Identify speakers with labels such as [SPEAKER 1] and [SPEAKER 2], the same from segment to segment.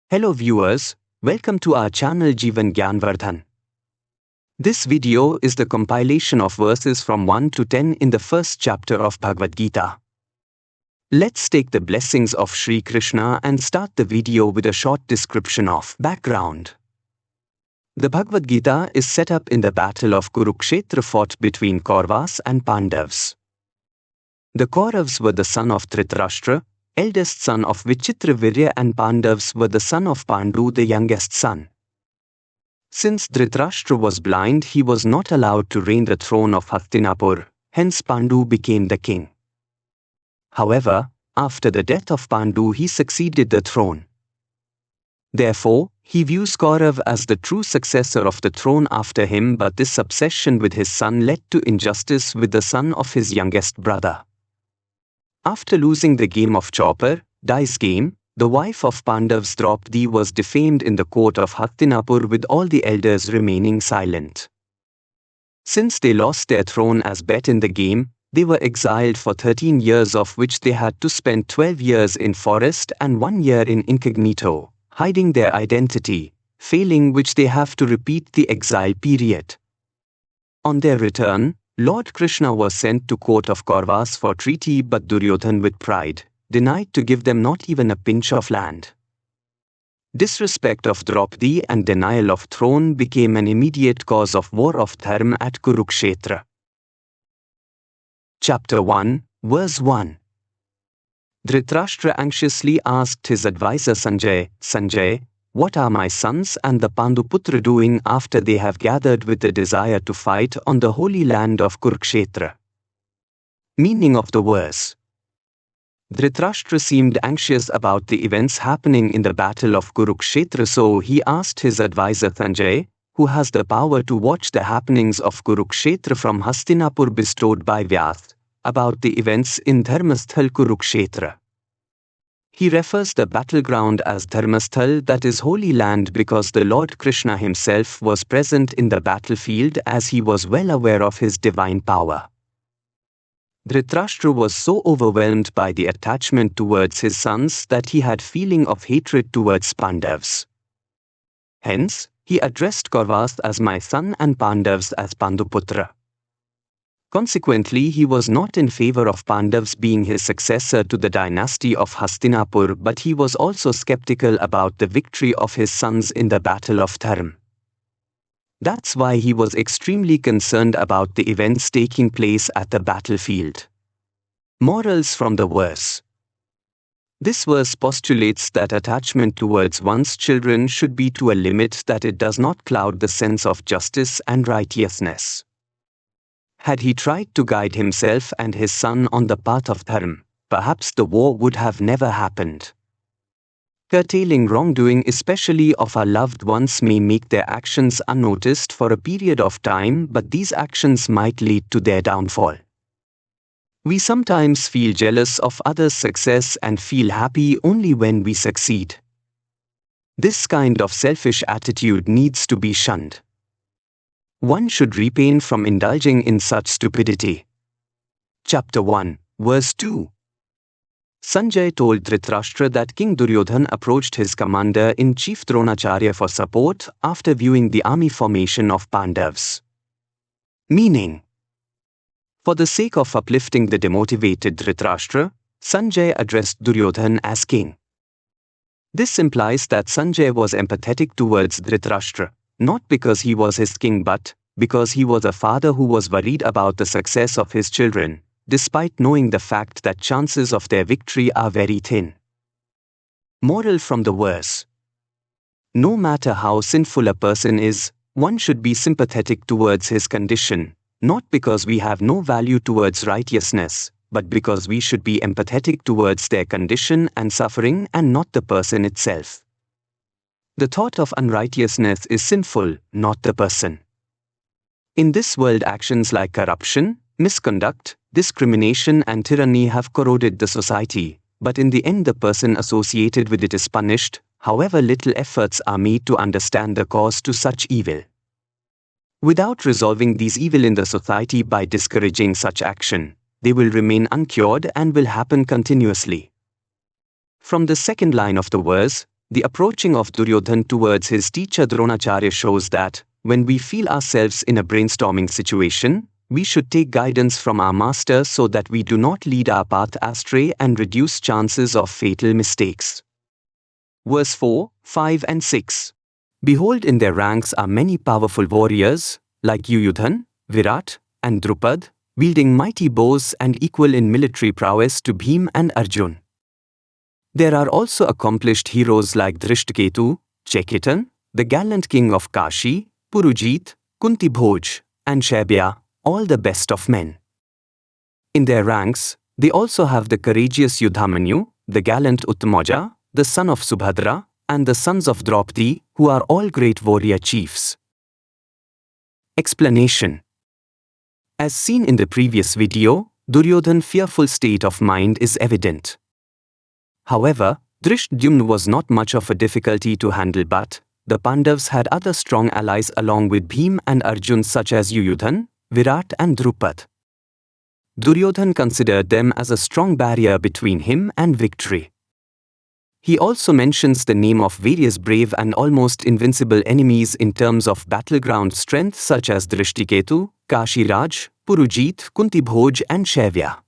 [SPEAKER 1] Hello viewers, welcome to our channel Jeevan Gyanvardhan. This video is the compilation of verses from 1 to 10 in the first chapter of Bhagwatgita. Let's take the blessings of Shri Krishna and start the video with a short description of background. The Bhagavad Gita is set up in the battle of Kurukshetra fought between Kauravas and Pandavas. The Kauravas were the son of Dhritarashtra, eldest son of Vichitravirya, and Pandavas were the son of Pandu, the youngest son. Since Dhritarashtra was blind, he was not allowed to reign the throne of Hastinapur, hence Pandu became the king. However, after the death of Pandu, he succeeded the throne. Therefore, he views Kaurav as the true successor of the throne after him, but this obsession with his son led to injustice with the son of his youngest brother. After losing the game of Chopper, dice game, the wife of Pandavas Draupadi was defamed in the court of Hastinapur with all the elders remaining silent. Since they lost their throne as bet in the game, they were exiled for 13 years, of which they had to spend 12 years in forest and 1 year in incognito, hiding their identity, failing which they have to repeat the exile period. On their return, Lord Krishna was sent to court of Kauravas for treaty, but Duryodhan with pride denied to give them not even a pinch of land. Disrespect of Draupadi and denial of throne became an immediate cause of war of dharma at Kurukshetra. Chapter 1, Verse 1. Dhritarashtra anxiously asked his advisor Sanjay, "Sanjay, what are my sons and the Panduputra doing after they have gathered with the desire to fight on the holy land of Kurukshetra?" Meaning of the verse. Dhritarashtra seemed anxious about the events happening in the battle of Kurukshetra, so he asked his advisor Sanjay, who has the power to watch the happenings of Kurukshetra from Hastinapur bestowed by Vyas, about the events in Dharmasthal Kurukshetra. He refers the battleground as Dharmasthal, that is holy land, because the Lord Krishna himself was present in the battlefield, as he was well aware of his divine power. Dhritarashtra was so overwhelmed by the attachment towards his sons that he had feeling of hatred towards Pandavas. Hence, he addressed Kauravas as my son and Pandavas as Panduputra. Consequently, he was not in favor of Pandavas being his successor to the dynasty of Hastinapur, but he was also skeptical about the victory of his sons in the battle of Dharma. That's why he was extremely concerned about the events taking place at the battlefield. Morals from the verse. This verse postulates that attachment towards one's children should be to a limit that it does not cloud the sense of justice and righteousness. Had he tried to guide himself and his son on the path of dharma, perhaps the war would have never happened. Curtailing wrongdoing, especially of our loved ones, may make their actions unnoticed for a period of time, but these actions might lead to their downfall. We sometimes feel jealous of others' success and feel happy only when we succeed. This kind of selfish attitude needs to be shunned. One should refrain from indulging in such stupidity. Chapter 1, Verse 2. Sanjay told Dhritarashtra that King Duryodhan approached his commander-in-chief Dronacharya for support after viewing the army formation of Pandavas. Meaning. For the sake of uplifting the demotivated Dhritarashtra, Sanjay addressed Duryodhan as king. This implies that Sanjay was empathetic towards Dhritarashtra, not because he was his king but because he was a father who was worried about the success of his children, despite knowing the fact that chances of their victory are very thin. Moral from the verse. No matter how sinful a person is, one should be sympathetic towards his condition, not because we have no value towards righteousness, but because we should be empathetic towards their condition and suffering and not the person itself. The thought of unrighteousness is sinful, not the person. In this world, actions like corruption, misconduct, discrimination and tyranny have corroded the society, but in the end the person associated with it is punished, however little efforts are made to understand the cause to such evil. Without resolving these evil in the society by discouraging such action, they will remain uncured and will happen continuously. From the second line of the verse, The approaching of Duryodhan towards his teacher Dronacharya shows that, when we feel ourselves in a brainstorming situation, we should take guidance from our master so that we do not lead our path astray and reduce chances of fatal mistakes. Verse 4, 5 and 6. Behold, in their ranks are many powerful warriors, like Yuyudhan, Virat, and Drupad, wielding mighty bows and equal in military prowess to Bhim and Arjun. There are also accomplished heroes like Dhrishtaketu, Chekitan, the gallant king of Kashi, Purujit, Kunti Bhoj, and Shaibya, all the best of men. In their ranks, they also have the courageous Yudhamanyu, the gallant Uttamaja, the son of Subhadra, and the sons of Draupadi, who are all great warrior chiefs. Explanation. As seen in the previous video, Duryodhan's fearful state of mind is evident. However, Drishtadyumna was not much of a difficulty to handle, but the Pandavas had other strong allies along with Bhim and Arjun such as Yuyudhan, Virat and Drupad. Duryodhan considered them as a strong barrier between him and victory. He also mentions the name of various brave and almost invincible enemies in terms of battleground strength such as Dhrishtaketu, Kashiraj, Purujit, Kunti Bhoj and Shaibya.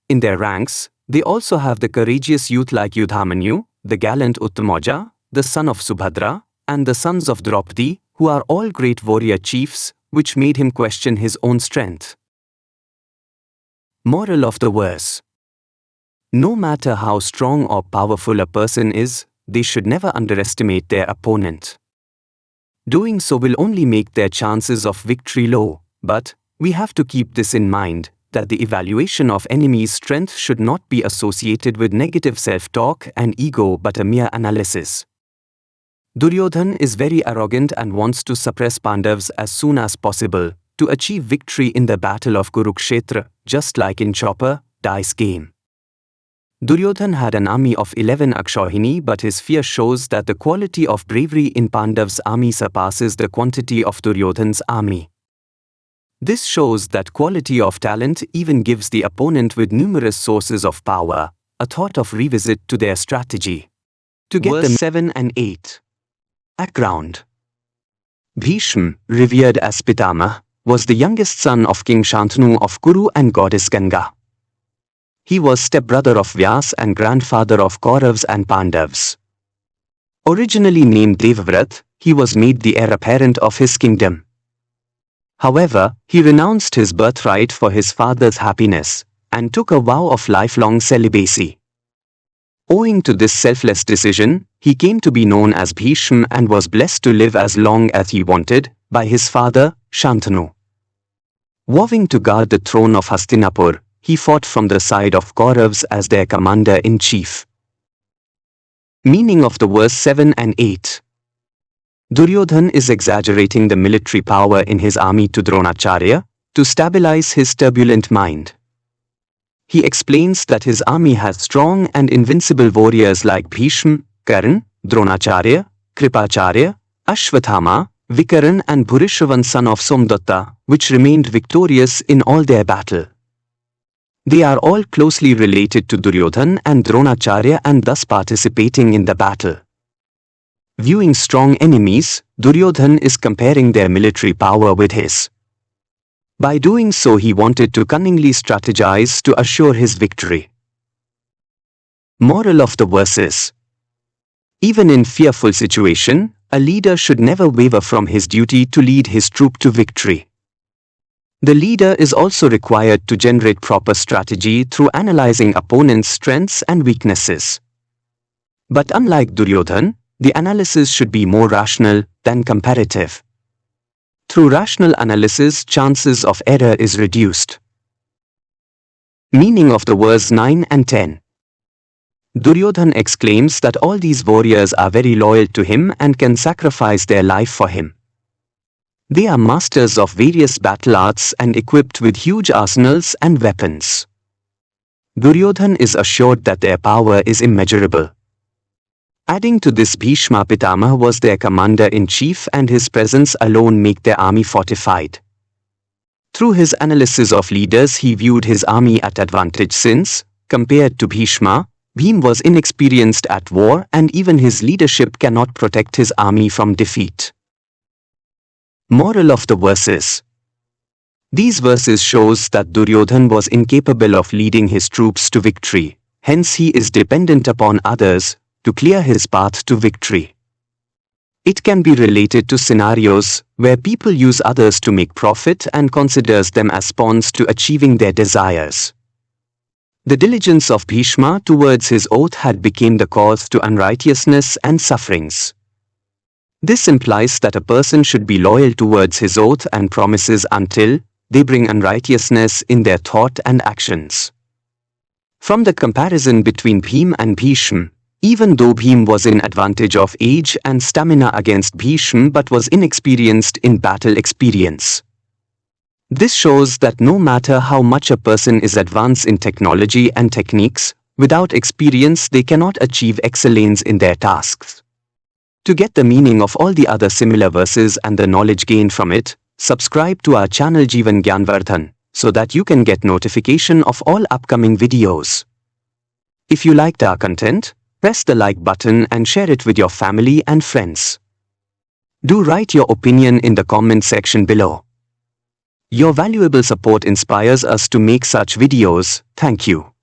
[SPEAKER 1] In their ranks, they also have the courageous youth like Yudhamanyu, the gallant Uttamaja, the son of Subhadra, and the sons of Draupadi, who are all great warrior chiefs, which made him question his own strength. Moral of the verse. No matter how strong or powerful a person is, they should never underestimate their opponent. Doing so will only make their chances of victory low, but we have to keep this in mind, that the evaluation of enemy's strength should not be associated with negative self-talk and ego but a mere analysis. Duryodhan is very arrogant and wants to suppress Pandavas as soon as possible, to achieve victory in the battle of Kurukshetra, just like in chopper, dice game. Duryodhan had an army of 11 Akshauhini, but his fear shows that the quality of bravery in Pandav's army surpasses the quantity of Duryodhan's army. This shows that quality of talent even gives the opponent with numerous sources of power a thought of revisit to their strategy. To get
[SPEAKER 2] Verse
[SPEAKER 1] 7 and 8. Background. Bhishma, revered as Pitama, was the youngest son of King Shantanu of Kuru and goddess Ganga. He was stepbrother of Vyas and grandfather of Kauravas and Pandavas. Originally named Devavrat, he was made the heir apparent of his kingdom. However, he renounced his birthright for his father's happiness, and took a vow of lifelong celibacy. Owing to this selfless decision, he came to be known as Bhishma and was blessed to live as long as he wanted, by his father, Shantanu. Vowing to guard the throne of Hastinapur, he fought from the side of Kauravas as their commander-in-chief. Meaning of the verse 7 and 8. Duryodhan is exaggerating the military power in his army to Dronacharya, to stabilize his turbulent mind. He explains that his army has strong and invincible warriors like Bhishma, Karna, Dronacharya, Kripacharya, Ashwathama, Vikaran and Bhurishavan son of Somdatta, which remained victorious in all their battle. They are all closely related to Duryodhan and Dronacharya and thus participating in the battle. Viewing strong enemies, Duryodhan is comparing their military power with his. By doing so, he wanted to cunningly strategize to assure his victory. Moral of the verses. Even in fearful situation, a leader should never waver from his duty to lead his troop to victory. The leader is also required to generate proper strategy through analyzing opponents' strengths and weaknesses. But unlike Duryodhan, the analysis should be more rational than comparative. Through rational analysis, chances of error is reduced. Meaning of the verse 9 and 10. Duryodhan exclaims that all these warriors are very loyal to him and can sacrifice their life for him. They are masters of various battle arts and equipped with huge arsenals and weapons. Duryodhan is assured that their power is immeasurable. Adding to this, Bhishma Pitama was their commander-in-chief and his presence alone make their army fortified. Through his analysis of leaders, he viewed his army at advantage since, compared to Bhishma, Bhim was inexperienced at war and even his leadership cannot protect his army from defeat. Moral of the verses. These verses shows that Duryodhan was incapable of leading his troops to victory, hence he is dependent upon others to clear his path to victory. It can be related to scenarios where people use others to make profit and considers them as pawns to achieving their desires. The diligence of Bhishma towards his oath had become the cause to unrighteousness and sufferings. This implies that a person should be loyal towards his oath and promises until they bring unrighteousness in their thought and actions. From the comparison between Bhim and Bhishma, even though Bhim was in advantage of age and stamina against Bhishma but was inexperienced in battle experience. This shows that no matter how much a person is advanced in technology and techniques, without experience they cannot achieve excellence in their tasks. To get the meaning of all the other similar verses and the knowledge gained from it, subscribe to our channel Jeevan Gyanvardhan so that you can get notification of all upcoming videos. If you liked our content, press the like button and share it with your family and friends. Do write your opinion in the comment section below. Your valuable support inspires us to make such videos. Thank you.